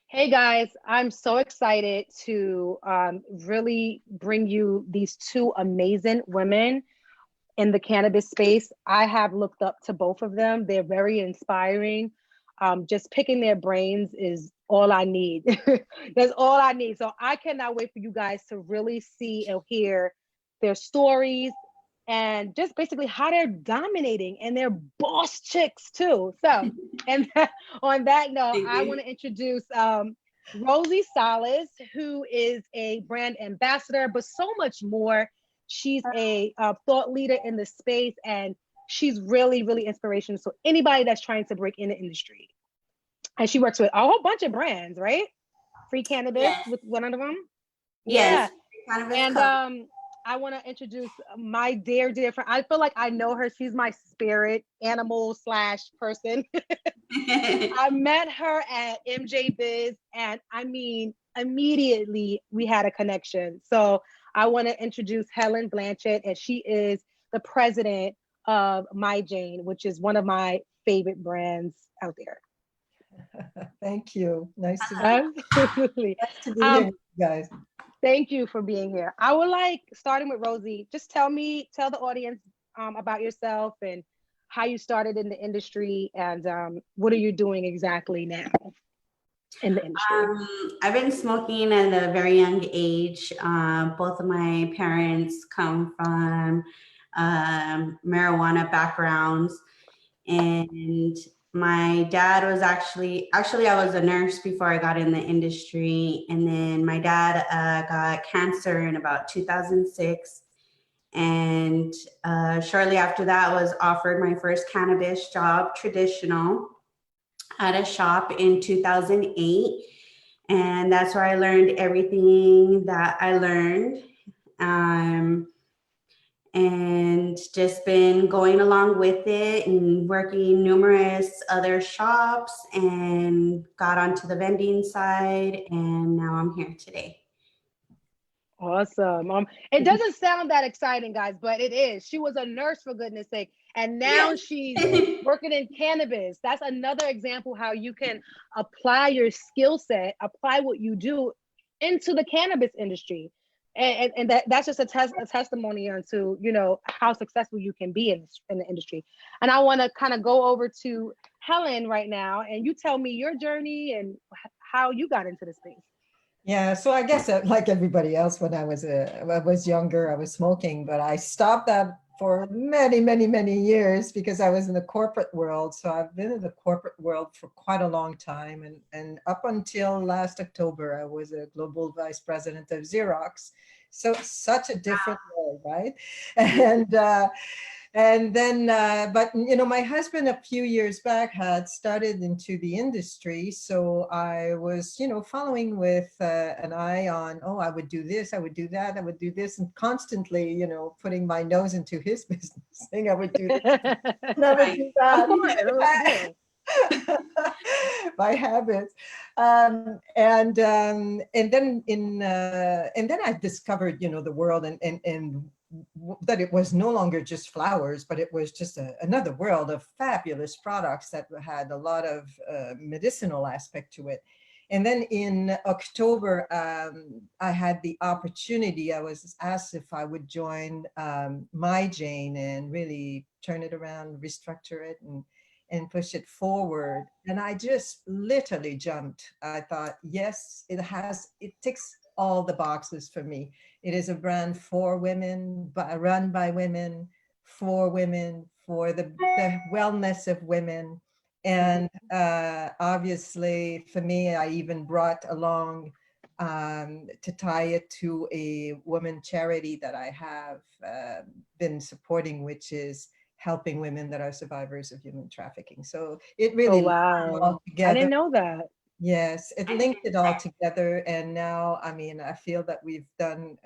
Hey guys, I'm so excited to really bring you these two amazing women in the cannabis space. I have looked up to both of them. They're very inspiring. Just picking their brains is all I need. That's all I need. So I cannot wait for you guys to really see and hear their stories and just basically how they're dominating and they're boss chicks too. So, and on that note, Thank I want you. to introduce Rosie Soliz, who is a brand ambassador, but so much more. She's a thought leader in the space, and she's really, really inspirational. So anybody that's trying to break in the industry, and she works with a whole bunch of brands, right? Free Cannabis Yes, with one of them. yes. Yeah, Cannabis and Co. I want to introduce my dear, dear friend. I feel like I know her. She's my spirit animal slash person. I met her at MJ Biz, and I mean, immediately we had a connection. So I want to introduce Helene Blanchette, and she is the president of Myjane, which is one of my favorite brands out there. Thank you. Absolutely. Nice to be here, Um, with you guys. Thank you for being here. I would like, starting with Rosie, just tell the audience about yourself and how you started in the industry and what are you doing exactly now in the industry? I've been smoking at a very young age. Both of my parents come from marijuana backgrounds, and my dad was actually I was a nurse before I got in the industry, and then my dad got cancer in about 2006. And shortly after that, was offered my first cannabis job, traditional, at a shop in 2008. And that's where I learned everything that I learned. Um, and just been going along with it and working numerous other shops and got onto the vending side. And now I'm here today. Awesome. It doesn't sound that exciting, guys, but it is. She was a nurse for goodness sake, and now she's working in cannabis. That's another example how you can apply your skill set, apply what you do into the cannabis industry. And that's just a testimony onto, you know, how successful you can be in the industry. And I want to kind of go over to Helen right now, and you tell me your journey and how you got into the space. Yeah, so I guess like everybody else, when I was younger, I was smoking, but I stopped that for many, many, many years because I was in the corporate world. So I've been in the corporate world for quite a long time, and up until last October, I was a global vice president of Xerox. So such a different role, right? And then, but you know, my husband a few years back had started into the industry, so I was, you know, following with an eye on, oh, I would do this, I would do that, I would do this, and constantly, you know, putting my nose into his business, saying I would do this, and I would Right. do Of that. course, yeah. By habits, and then and then I discovered, you know, the world, and that it was no longer just flowers, but it was just another world of fabulous products that had a lot of medicinal aspect to it. And then in October, I had the opportunity, I was asked if I would join Myjane and really turn it around, restructure it, and push it forward. And I just literally jumped. I thought, yes, it ticks all the boxes for me. It is a brand for women, but run by women, for the wellness of women. And obviously, for me, I even brought along to tie it to a woman charity that I have been supporting, which is helping women that are survivors of human trafficking. So it Oh really linked it all wow. I together. didn't know that. Yes, it linked it all together. And now, I mean, I feel that we've done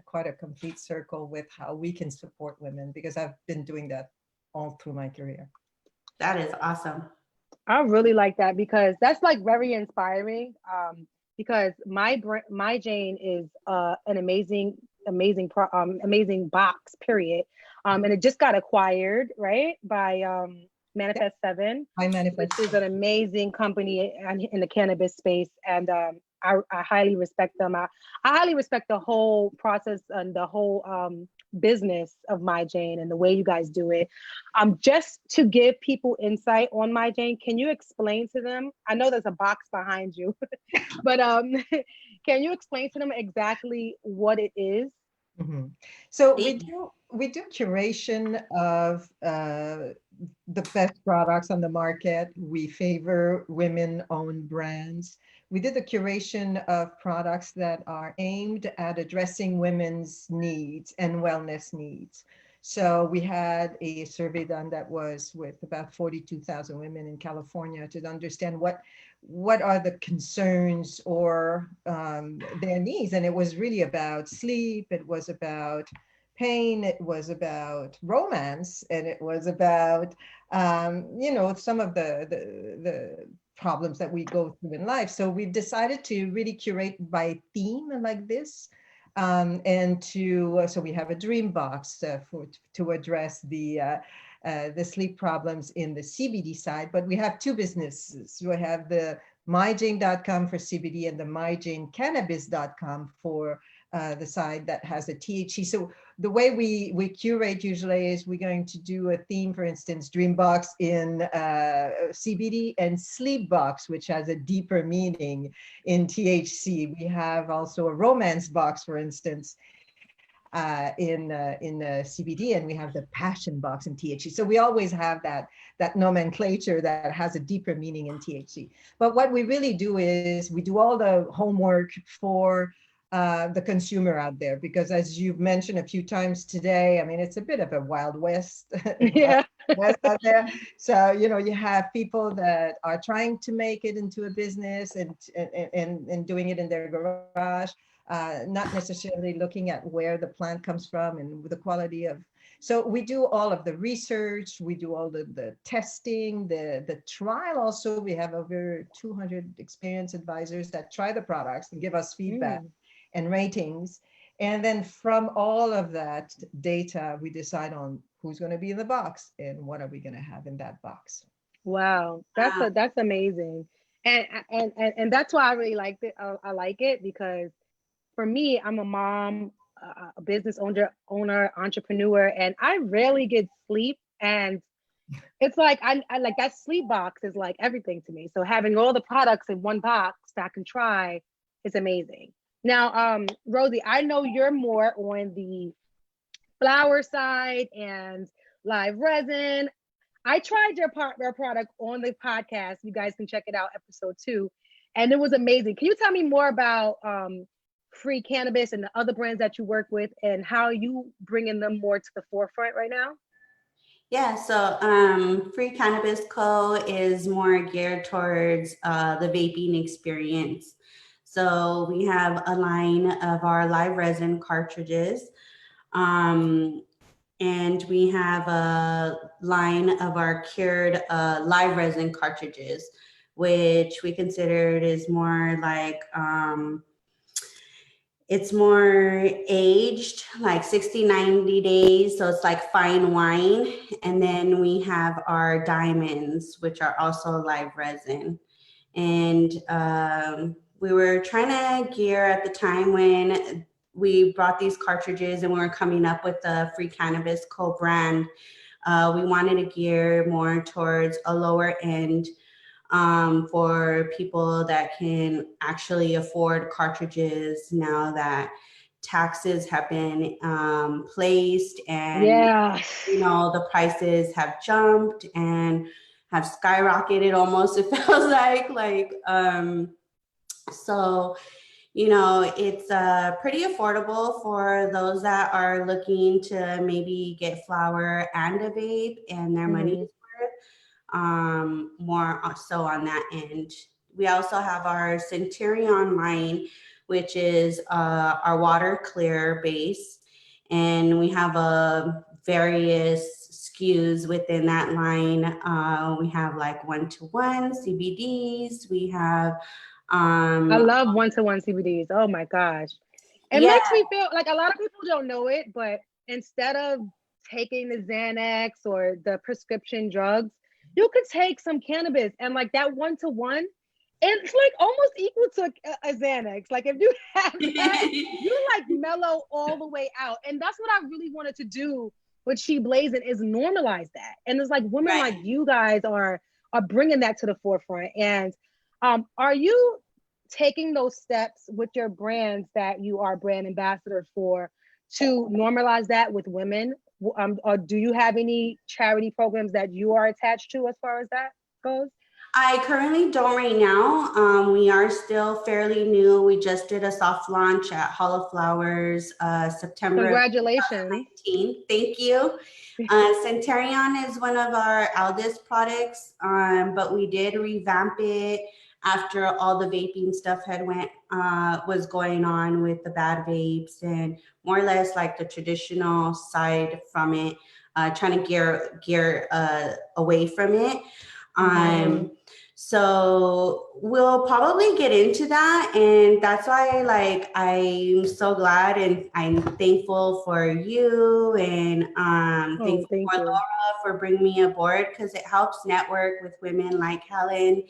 quite a complete circle with how we can support women, because I've been doing that all through my career. That is awesome. I really like that because that's like very inspiring. Because my Jane is an amazing box. Period. And it just got acquired right by Manifest 7, I Manifest. which is an amazing company in the cannabis space. And I highly respect them. I highly respect the whole process and the whole business of Myjane and the way you guys do it. Just to give people insight on Myjane, can you explain to them? I know there's a box behind you, but can you explain to them exactly what it is? Mhm. So we do curation of the best products on the market. We favor women-owned brands. We did the curation of products that are aimed at addressing women's needs and wellness needs. So we had a survey done that was with about 42,000 women in California to understand what are the concerns or their needs. And it was really about sleep, it was about pain, it was about romance, and it was about, some of the problems that we go through in life. So we've decided to really curate by theme like this. So we have a dream box to address the sleep problems in the CBD side, but we have two businesses. We have the myjane.com for CBD and the myjanecannabis.com for the side that has a THC. So the way we curate usually is we're going to do a theme, for instance, dream box in CBD, and sleep box, which has a deeper meaning in THC. We have also a romance box, for instance, in CBD, and we have the passion box in THC. So we always have that nomenclature that has a deeper meaning in THC. But what we really do is we do all the homework for the consumer out there, because as you've mentioned a few times today, I mean, it's a bit of a Wild West, Yeah. West out there. So, you have people that are trying to make it into a business and doing it in their garage, not necessarily looking at where the plant comes from and the quality of. So we do all of the research, we do all the testing, the trial also. We have over 200 experienced advisors that try the products and give us feedback and ratings. And then from all of that data, we decide on who's going to be in the box and what are we going to have in that box. Wow, that's amazing. And that's why I really liked it. I like it because for me, I'm a mom, a business owner, entrepreneur, and I rarely get sleep. And it's like I like that sleep box is like everything to me. So having all the products in one box that I can try is amazing. Now, Rosie, I know you're more on the flower side and live resin. I tried your product on the podcast. You guys can check it out, episode 2, and it was amazing. Can you tell me more about Free Cannabis and the other brands that you work with and how you bringing them more to the forefront right now? Yeah, so Free Cannabis Co. is more geared towards the vaping experience. So we have a line of our live resin cartridges, and we have a line of our cured live resin cartridges, which we considered is more like it's more aged, like 60, 90 days. So it's like fine wine. And then we have our diamonds, which are also live resin. And we were trying to gear at the time when we brought these cartridges and we were coming up with the Free Cannabis co-brand. We wanted to gear more towards a lower end for people that can actually afford cartridges now that taxes have been placed and the prices have jumped and have skyrocketed almost, it feels like so it's pretty affordable for those that are looking to maybe get flower and a vape and their money's worth. More so on that end. We also have our Centurion line, which is our water clear base, and we have various SKUs within that line. We have like 1-to-1 CBDs. We have I love 1-to-1 CBDs. Oh my gosh. It makes me feel like a lot of people don't know it, but instead of taking the Xanax or the prescription drugs, you could take some cannabis and like that 1-to-1, it's like almost equal to a Xanax. Like if you have that, you like mellow all the way out. And that's what I really wanted to do with She Blazing, is normalize that. And it's like women like you guys are bringing that to the forefront. And are you taking those steps with your brands that you are brand ambassador for to normalize that with women? Or do you have any charity programs that you are attached to as far as that goes? I currently don't right now. We are still fairly new. We just did a soft launch at Hall of Flowers, September. Congratulations. 2019. Thank you. Centurion is one of our eldest products, but we did revamp it after all the vaping stuff was going on with the bad vapes, and more or less like the traditional side from it, trying to gear away from it. So we'll probably get into that, and that's why like I'm so glad and I'm thankful for you, and thankful for Laura for bringing me aboard, because it helps network with women like Helen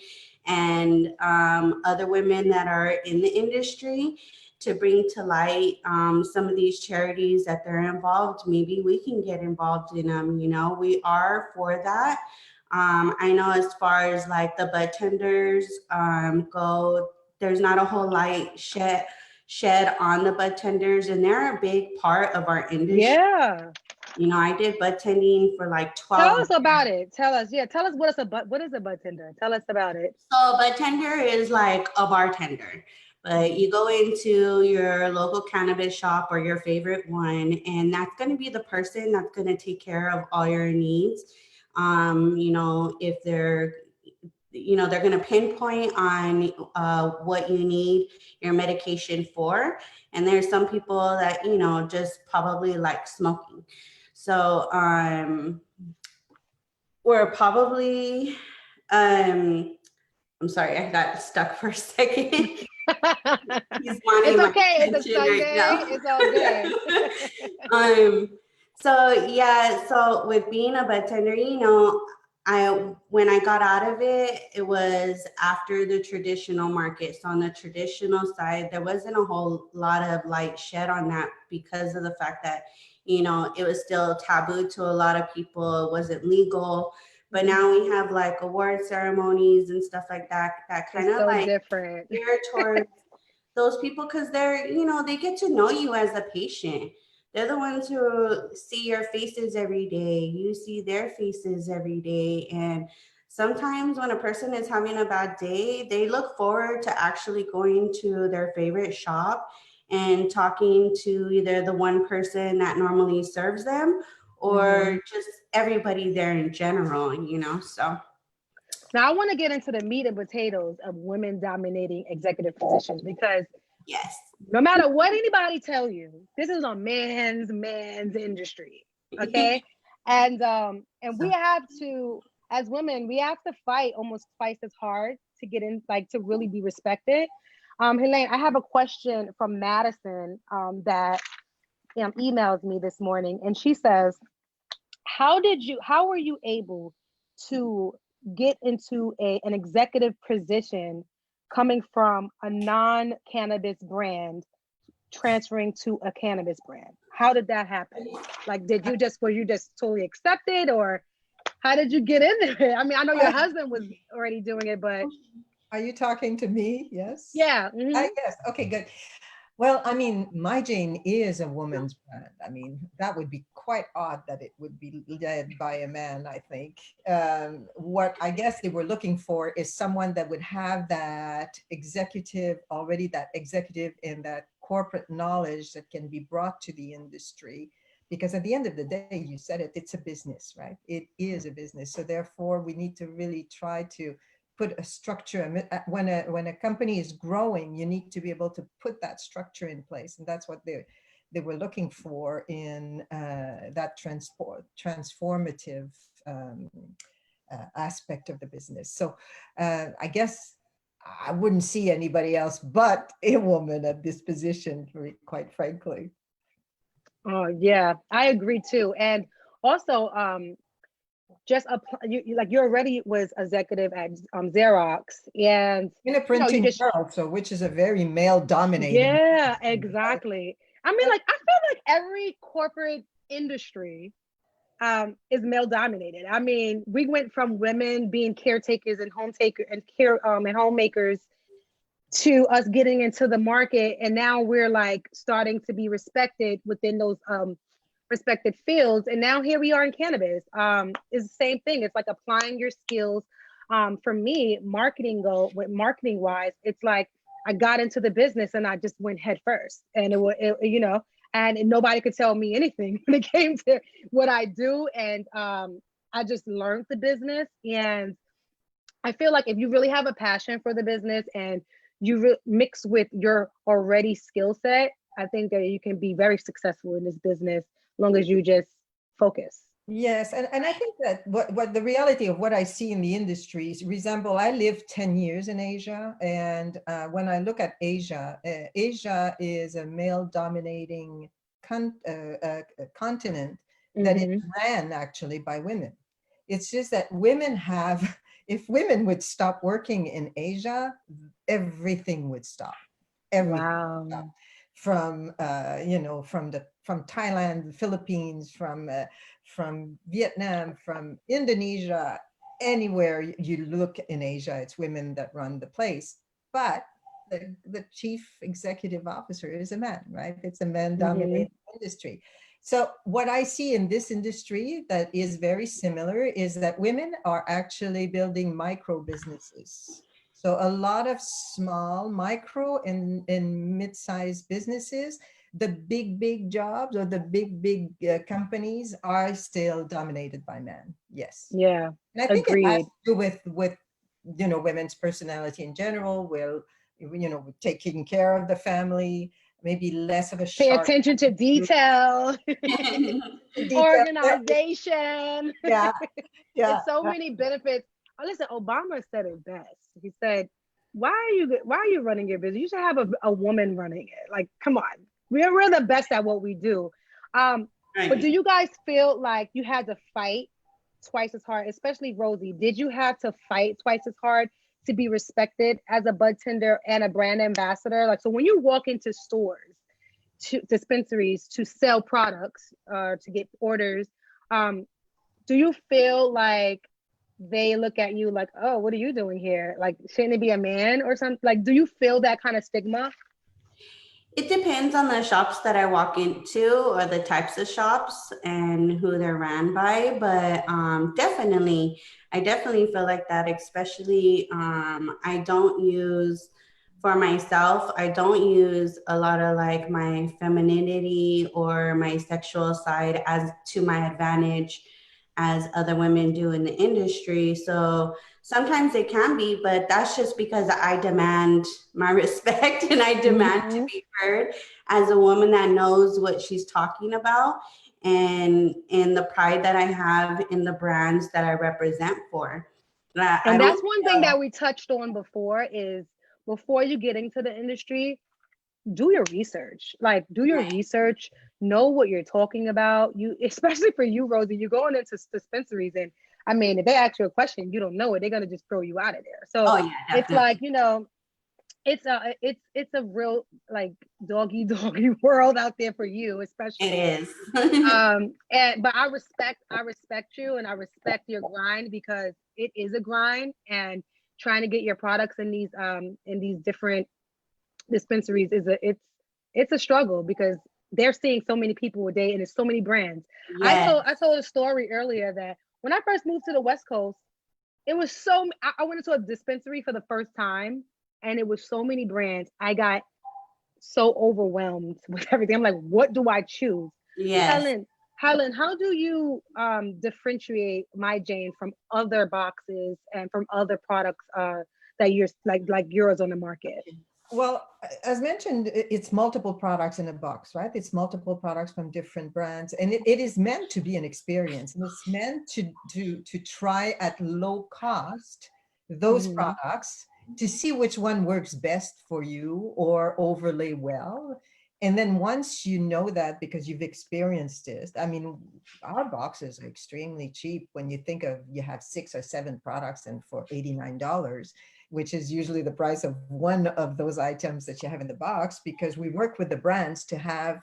and other women that are in the industry, to bring to light some of these charities that they're involved. Maybe we can get involved in them. You know, we are for that. I know as far as like the bud tenders go, there's not a whole light shed on the bud tenders, and they're a big part of our industry. Yeah. You know, I did bud tending for like 12 Tell us about it. Tell us what is a bud tender? Tell us about it. So bud tender is like a bartender. But you go into your local cannabis shop or your favorite one, and that's going to be the person that's going to take care of all your needs. You know, if they're going to pinpoint on what you need your medication for. And there's some people that, you know, just probably like smoking. So we're probably, I'm sorry, I got stuck for a second. It's okay. It's a Sunday. Right, it's all good. So with being a bud tender, you know, when I got out of it, it was after the traditional market. So on the traditional side, there wasn't a whole lot of light shed on that, because of the fact that, you know, it was still taboo to a lot of people. It wasn't legal. But now we have like award ceremonies and stuff like that, that kind of like different geared towards those people, because they're, you know, they get to know you as a patient. They're the ones who see your faces every day. You see their faces every day. And sometimes when a person is having a bad day, they look forward to actually going to their favorite shop and talking to either the one person that normally serves them, or just everybody there in general, you know. So now I want to get into the meat and potatoes of women dominating executive positions, because yes, no matter what anybody tell you, this is a man's industry. Okay. And we have to, as women, we have to fight almost twice as hard to get in, like to really be respected. Helene, I have a question from Madison that emailed me this morning, and she says, how were you able to get into an executive position coming from a non-cannabis brand transferring to a cannabis brand? How did that happen? Like, were you just totally accepted, or how did you get in there? I mean, I know your husband was already doing it, but. Are you talking to me? Yes. Yeah. I guess. Okay, good. Well, I mean, Myjane is a woman's brand. I mean, that would be quite odd that it would be led by a man, I think. What I guess they were looking for is someone that would have that executive and that corporate knowledge that can be brought to the industry. Because at the end of the day, you said it, it's a business, right? It is a business. So therefore, we need to really try to put a structure. When a company is growing, you need to be able to put that structure in place, and that's what they were looking for in that transformative aspect of the business. So I guess I wouldn't see anybody else but a woman at this position, quite frankly. Oh yeah, I agree too. And also, just apply, you already was executive at Xerox, and In a you printing just, world, so which is a very male dominated. yeah, exactly. I mean, like, I feel like every corporate industry is male dominated. I mean, we went from women being caretakers and and homemakers to us getting into the market, and now we're like starting to be respected within those respected fields. And now here we are in cannabis. It's the same thing. It's like applying your skills. For me, marketing wise, it's like I got into the business and I just went head first, and it was, and nobody could tell me anything when it came to what I do. And I just learned the business. And I feel like if you really have a passion for the business and you mix with your already skill set, I think that you can be very successful in this business as long as you just focus. Yes, and I think that what the reality of what I see in the industry is resemble. I lived 10 years in Asia, and when I look at Asia, Asia is a male-dominating continent that is ran actually by women. It's just that women have, if women would stop working in Asia, everything would stop. Everything would stop. Wow. From from Thailand, the Philippines, from Vietnam, from Indonesia, anywhere you look in Asia, it's women that run the place. But the chief executive officer is a man, right? It's a man-dominated industry. So what I see in this industry that is very similar is that women are actually building micro businesses. So a lot of small, micro and mid-sized businesses, the big jobs or the big companies are still dominated by men. Yes. Yeah. And I think it has Agreed. to do with women's personality in general, taking care of the family, maybe less of a Pay sharp attention to detail, detail. organization. Yeah, yeah. There's so many benefits. Oh, listen, Obama said it best. He said, why are you running your business? You should have a woman running it. Like, come on. We're the best at what we do. But do you guys feel like you had to fight twice as hard, especially Rosie? Did you have to fight twice as hard to be respected as a bud tender and a brand ambassador? Like, so when you walk into stores, to dispensaries to sell products, to get orders, do you feel like they look at you like, oh, what are you doing here? Like, shouldn't it be a man or something? Like, do you feel that kind of stigma? It depends on the shops that I walk into or the types of shops and who they're ran by. But definitely, I definitely feel like that, especially I don't use, for myself, I don't use a lot of like my femininity or my sexual side as to my advantage as other women do in the industry. So sometimes it can be, but that's just because I demand my respect and I demand to be heard as a woman that knows what she's talking about, and the pride that I have in the brands that I represent for. And that's one thing that we touched on before is before you get into the industry, do your research. Like, do your research, know what you're talking about. You, especially for you, Rosie, you're going into dispensaries, and I mean, if they ask you a question, you don't know it, they're gonna just throw you out of there. So it's like, it's a real like doggy world out there for you, especially. It is. But I respect you, and I respect your grind, because it is a grind, and trying to get your products in these different dispensaries it's a struggle, because they're seeing so many people a day and there's so many brands. Yes. I told a story earlier that when I first moved to the West Coast, it was I went into a dispensary for the first time, and it was so many brands. I got so overwhelmed with everything. I'm like, what do I choose? Yes. Helen, how do you differentiate Myjane from other boxes and from other products that you're like yours on the market? Well, as mentioned, it's multiple products in a box, right? It's multiple products from different brands, and it is meant to be an experience, and it's meant to try at low cost those products to see which one works best for you or overlay well. And then once you know that, because you've experienced it, I mean, our boxes are extremely cheap when you think of, you have 6 or 7 products and for $89, which is usually the price of one of those items that you have in the box, because we work with the brands to have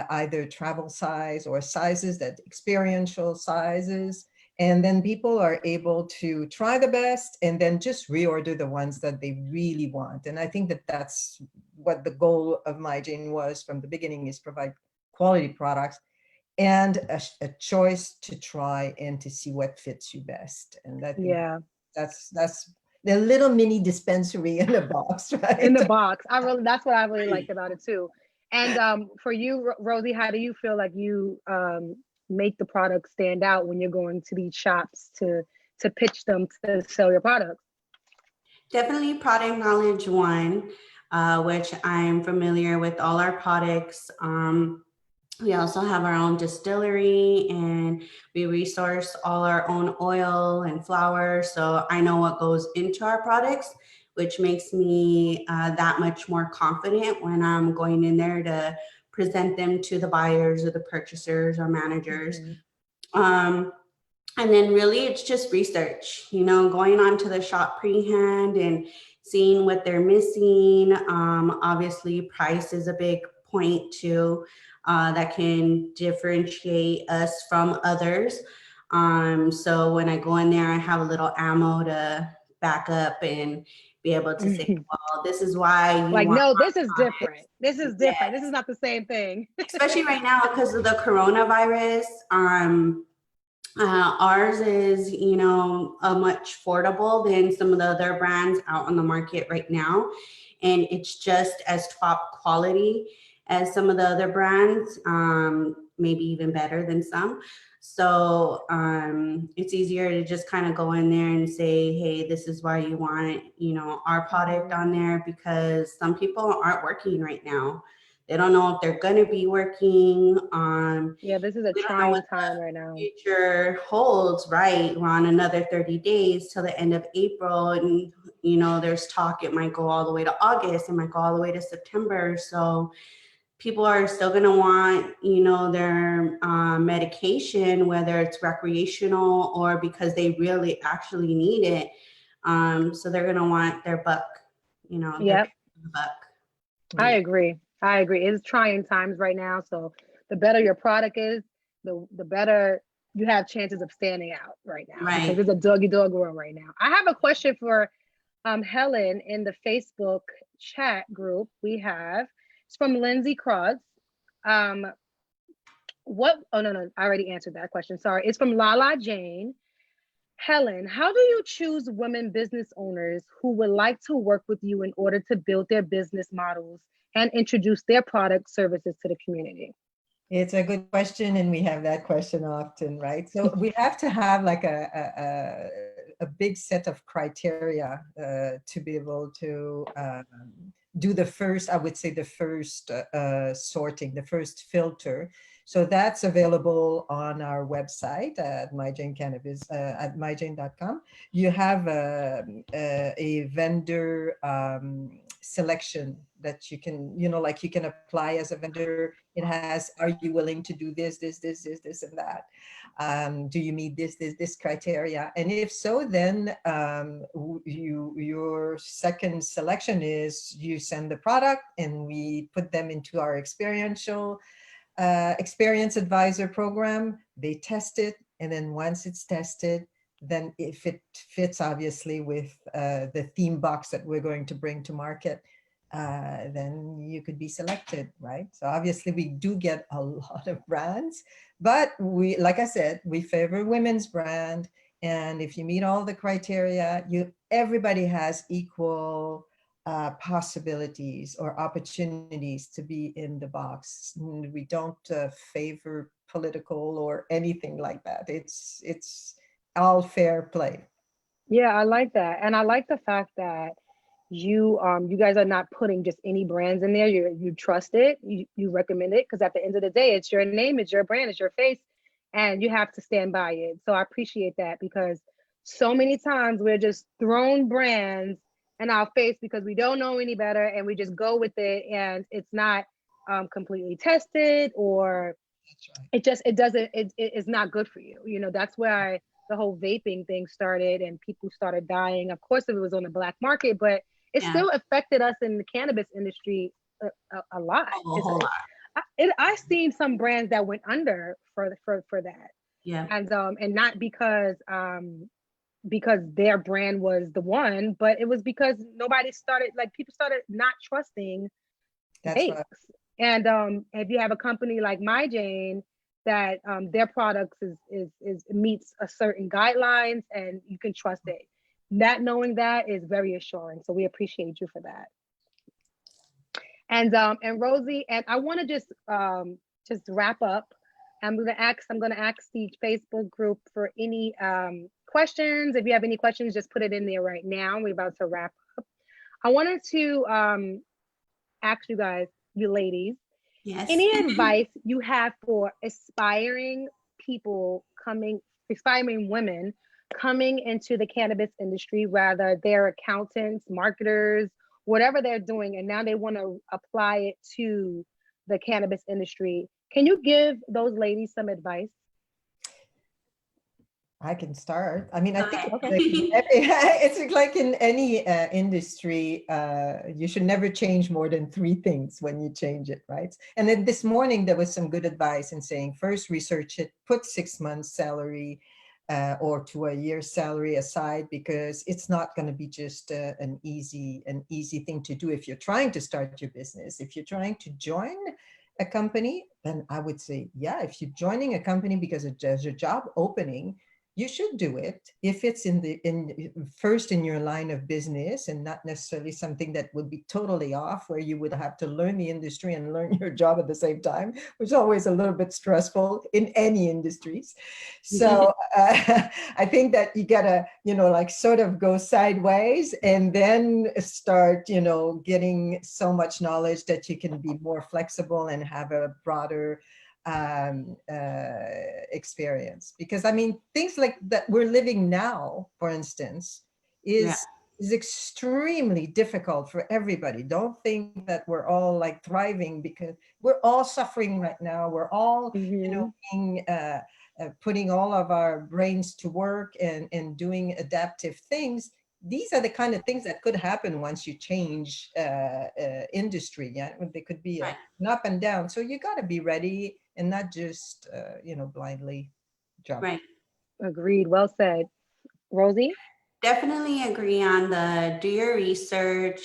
either travel size or sizes that experiential sizes. And then people are able to try the best and then just reorder the ones that they really want. And I think that that's what the goal of Myjane was from the beginning, is provide quality products and a choice to try and to see what fits you best. And I think that's the little mini dispensary in the box, right? In the box. That's what I really liked about it too. And for you, Rosie, how do you feel like you make the product stand out when you're going to these shops to pitch them to sell your products? Definitely product knowledge one, which I'm familiar with all our products. We also have our own distillery, and we resource all our own oil and flour. So I know what goes into our products, which makes me that much more confident when I'm going in there to present them to the buyers or the purchasers or managers. And then really it's just research, you know, going on to the shop pre-hand and seeing what they're missing. Obviously price is a big point too, that can differentiate us from others. So when I go in there, I have a little ammo to back up and be able to say, well, this is why you like, want no, this is different. This is different. This is not the same thing. Especially right now because of the coronavirus. Ours is, you know, much affordable than some of the other brands out on the market right now. And it's just as top quality as some of the other brands, maybe even better than some. So it's easier to just kind of go in there and say, hey, this is why you want, you know, our product on there, because some people aren't working right now. They don't know if they're going to be working. Yeah, this is a trying time right now. Future holds, right? We're on another 30 days till the end of April. And, you know, there's talk it might go all the way to August. It might go all the way to September. So people are still going to want, you know, their medication, whether it's recreational or because they really actually need it. So they're going to want their buck, you know, their buck. I agree. It's trying times right now. So the better your product is, the better you have chances of standing out right now. Right. Because it's a doggy dog world right now. I have a question for Helen in the Facebook chat group we have. It's from Lindsay Cross. I already answered that question. Sorry. It's from Lala Jane. Helen, how do you choose women business owners who would like to work with you in order to build their business models and introduce their product services to the community? It's a good question, and we have that question often, right? So we have to have like a big set of criteria to be able to do the first, I would say the first sorting, the first filter. So that's available on our website at Myjane Cannabis, at myjane.com. You have a vendor selection that you can, you know, like you can apply as a vendor. It has, are you willing to do this, and that? Do you meet this criteria? And if so, then your second selection is you send the product and we put them into our experiential experience advisor program. They test it, and then once it's tested, then if it fits obviously with the theme box that we're going to bring to market, then you could be selected, right? So obviously we do get a lot of brands, but we, like I said, we favor women's brand. And if you meet all the criteria, everybody has equal possibilities or opportunities to be in the box. We don't favor political or anything like that. It's all fair play. Yeah, I like that. And I like the fact that you guys are not putting just any brands in there. You trust it, you recommend it, because at the end of the day, it's your name, it's your brand, it's your face, and you have to stand by it. So I appreciate that, because so many times we're just thrown brands in our face because we don't know any better and we just go with it, and it's not completely tested, or it doesn't, it's not good for you. You know, that's where the whole vaping thing started and people started dying. Of course, if it was on the black market, but it still affected us in the cannabis industry a lot. A whole lot. I've seen some brands that went under for that. Yeah. And not because their brand was the one, but it was because people started not trusting vapes. Right. And if you have a company like Myjane that their products is meets a certain guidelines and you can trust it. Knowing that is very assuring. So we appreciate you for that. And Rosie, and I want to just wrap up. I'm gonna ask the Facebook group for any questions. If you have any questions, just put it in there right now. We're about to wrap up. I wanted to ask you guys, you ladies, any advice you have for aspiring women coming into the cannabis industry, whether they're accountants, marketers, whatever they're doing, and now they want to apply it to the cannabis industry. Can you give those ladies some advice? I can start. I mean, I think it's like in any industry, you should never change more than 3 things when you change it, right? And then this morning, there was some good advice in saying, first, research it, put 6 months salary or to a year's salary aside, because it's not going to be just an easy thing to do if you're trying to start your business. If you're trying to join a company, then I would say, yeah, if you're joining a company because there's a job opening, you should do it if it's first in your line of business and not necessarily something that would be totally off, where you would have to learn the industry and learn your job at the same time, which is always a little bit stressful in any industries. So I think that you gotta, like sort of go sideways and then start, getting so much knowledge that you can be more flexible and have a broader experience. Because I mean, things like that we're living now, for instance, is extremely difficult for everybody. Don't think that we're all like thriving, because we're all suffering right now. We're all, being, putting all of our brains to work and doing adaptive things. These are the kind of things that could happen once you change industry. Yeah, they could be an up and down. So you got to be ready and not just blindly jump. Right. Agreed. Well said. Rosie? Definitely agree on do your research,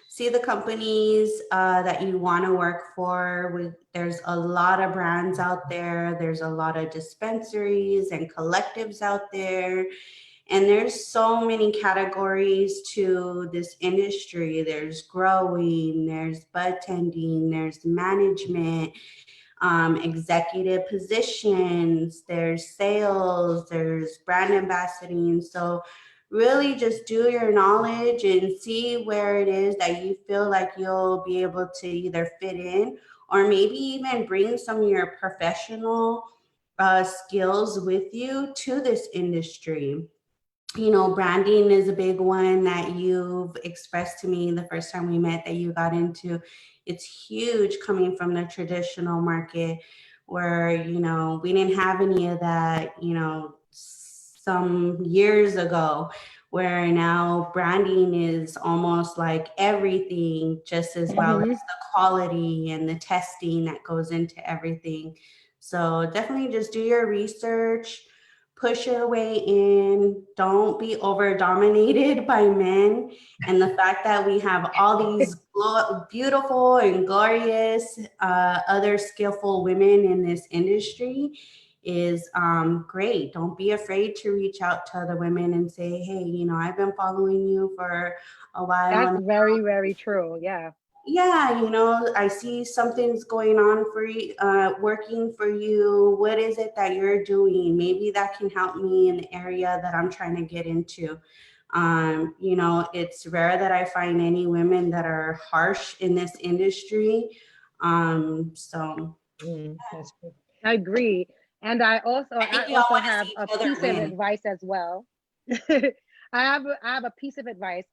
see the companies that you want to work for. There's a lot of brands out there. There's a lot of dispensaries and collectives out there. And there's so many categories to this industry. There's growing, there's bud tending, there's management, executive positions, there's sales, there's brand ambassading. So really just do your knowledge and see where it is that you feel like you'll be able to either fit in, or maybe even bring some of your professional skills with you to this industry. Branding is a big one that you've expressed to me the first time we met that you got into. It's huge coming from the traditional market where, we didn't have any of that, some years ago, where now branding is almost like everything, just as well as the quality and the testing that goes into everything. So definitely just do your research. Push your way in. Don't be over dominated by men. And the fact that we have all these beautiful and glorious other skillful women in this industry is great. Don't be afraid to reach out to other women and say, hey, I've been following you for a while. That's very, very true. Yeah. Yeah, I see something's going on for you, working for you. What is it that you're doing? Maybe that can help me in the area that I'm trying to get into. It's rare that I find any women that are harsh in this industry. That's good. I agree. And I also have a piece of advice as well. I have a piece of advice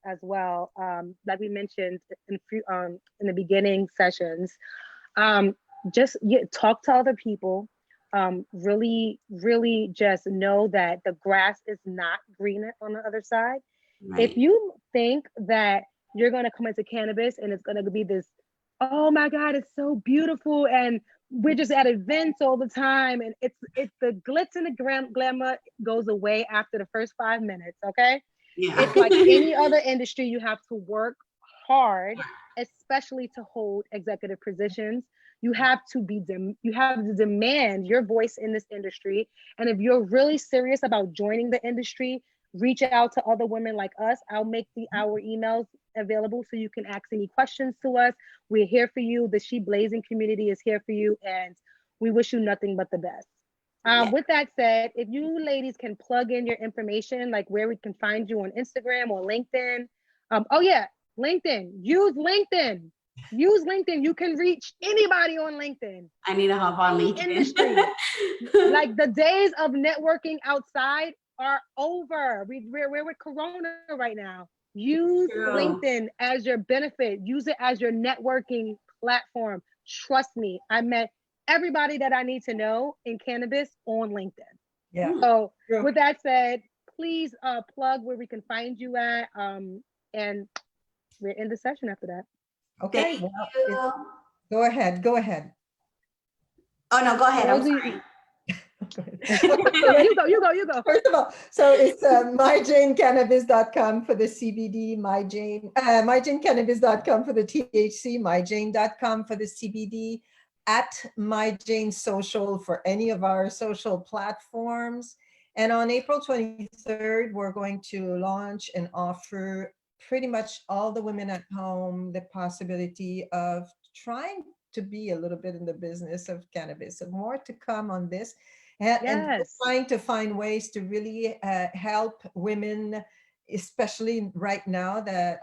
as well, that we mentioned in the beginning sessions. Um, just talk to other people. Really just know that the grass is not greener on the other side. If Right. you think that you're going to come into cannabis and it's going to be this, oh my God, it's so beautiful, and we're just at events all the time, and it's the glitz and the glamour goes away after the first 5 minutes. Okay, Yeah. it's like any other industry. You have to work hard, especially to hold executive positions. You have to you have to demand your voice in this industry. And if you're really serious about joining the industry, reach out to other women like us. I'll make our emails available so you can ask any questions to us. We're here for you. The She Blazing community is here for you, and we wish you nothing but the best. Yeah. With that said, if you ladies can plug in your information, like where we can find you on Instagram or LinkedIn. Oh yeah, LinkedIn. Use LinkedIn. Use LinkedIn. You can reach anybody on LinkedIn. I need to hop on Any LinkedIn. industry. Like the days of networking outside are over. We're with Corona right now. Use LinkedIn as your benefit. Use it as your networking platform. Trust me, I met everybody that I need to know in cannabis on LinkedIn. Yeah. So True. with that said, please plug where we can find you at. And we're in the session after that. Okay. Thank Well, you. go ahead. Go ahead. Oh no, go ahead. I'm Rosie, sorry. you go. First of all, so it's myjanecannabis.com for the CBD, myjanecannabis.com for the THC, myjane.com for the CBD, at myjane social for any of our social platforms. And on April 23rd, we're going to launch and offer pretty much all the women at home the possibility of trying to be a little bit in the business of cannabis. So more to come on this. And Yes. trying to find ways to really help women, especially right now that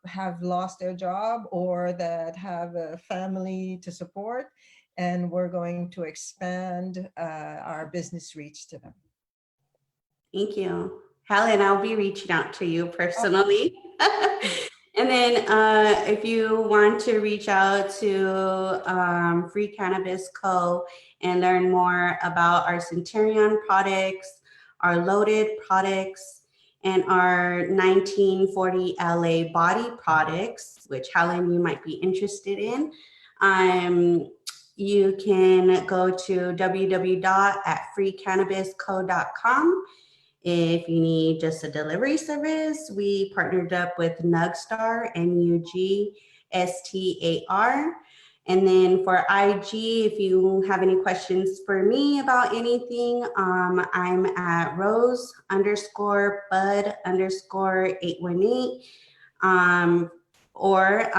have lost their job or that have a family to support. And we're going to expand our business reach to them. Thank you. Helen, I'll be reaching out to you personally. And then if you want to reach out to Free Cannabis Co. and learn more about our Centurion products, our loaded products, and our 1940 LA body products, which Helen, you might be interested in, you can go to www.freecannabisco.com. If you need just a delivery service, we partnered up with Nugstar, NUGSTAR. And then for IG, if you have any questions for me about anything, I'm at Rose_Bud_818. Or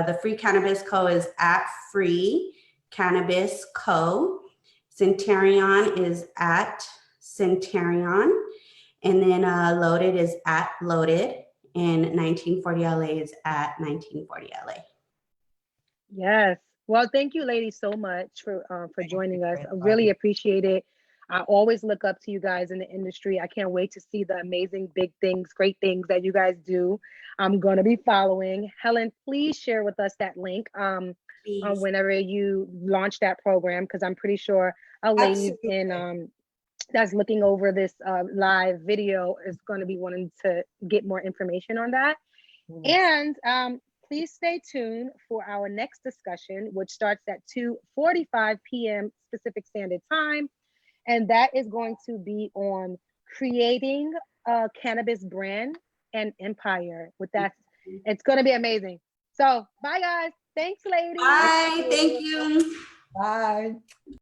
the Free Cannabis Co. is at Free Cannabis Co. Centurion is at Centurion. And then Loaded is at Loaded, and 1940 LA is at 1940 LA. Yes. Well, thank you, ladies, so much for joining us. I really appreciate it. I always look up to you guys in the industry. I can't wait to see the amazing, big things, great things that you guys do. I'm going to be following. Helen, please share with us that link whenever you launch that program, because I'm pretty sure our ladies in that's looking over this live video is going to be wanting to get more information on that. And please stay tuned for our next discussion, which starts at 2:45 p.m. Pacific Standard Time. And that is going to be on creating a cannabis brand and empire. With that, it's going to be amazing. So bye, guys. Thanks, ladies. Bye. Thank you. Bye.